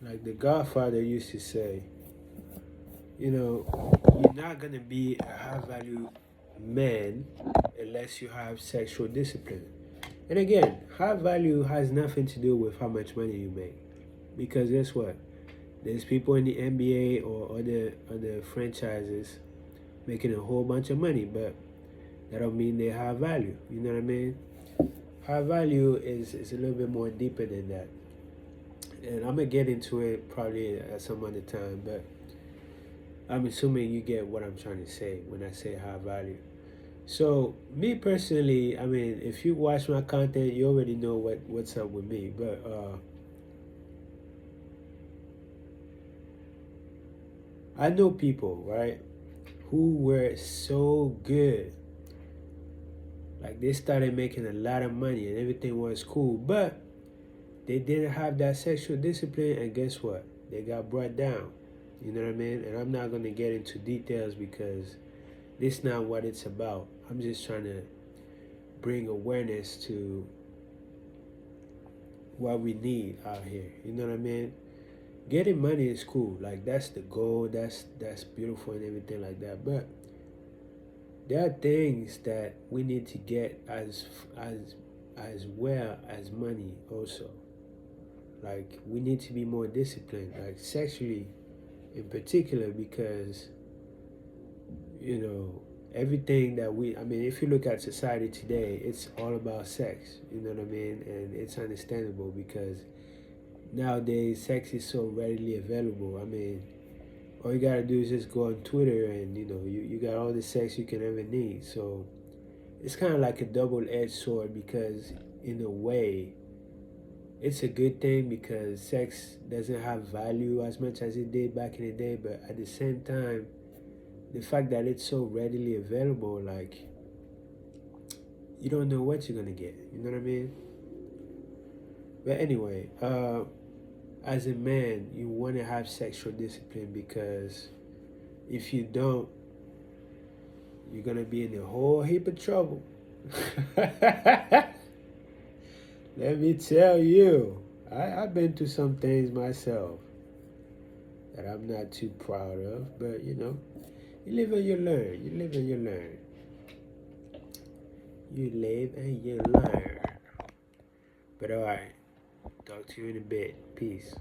Like the Godfather used to say, you know, you're not gonna be a high value man unless you have sexual discipline. And again, high value has nothing to do with how much money you make. Because guess what? There's people in the NBA or other franchises making a whole bunch of money, but that don't mean they have value. You know what I mean? High value is a little bit more deeper than that. And I'm gonna get into it probably at some other time, but I'm assuming you get what I'm trying to say when I say high value. So me personally, I mean, if you watch my content, you already know what's up with me. But I know people, right, who were so good, like they started making a lot of money and everything was cool, but they didn't have that sexual discipline, and guess what? They got brought down. You know what I mean? And I'm not gonna get into details because this is not what it's about. I'm just trying to bring awareness to what we need out here. You know what I mean? Getting money is cool. Like that's the goal. That's beautiful and everything like that. But there are things that we need to get as well as money also. Like we need to be more disciplined, like sexually in particular, because you know everything that I mean, if you look at society today, it's all about sex. You know what I mean? And it's understandable because nowadays sex is so readily available. I mean, all you gotta do is just go on Twitter and you got all the sex you can ever need. So it's kind of like a double-edged sword because in a way it's a good thing because sex doesn't have value as much as it did back in the day, but at the same time the fact that it's so readily available, like you don't know what you're gonna get. You know what I mean? But anyway, as a man, you want to have sexual discipline because if you don't, you're gonna be in a whole heap of trouble. Let me tell you, I've been through some things myself that I'm not too proud of, but you live and you learn. You live and you learn. You live and you learn. But alright, talk to you in a bit. Peace.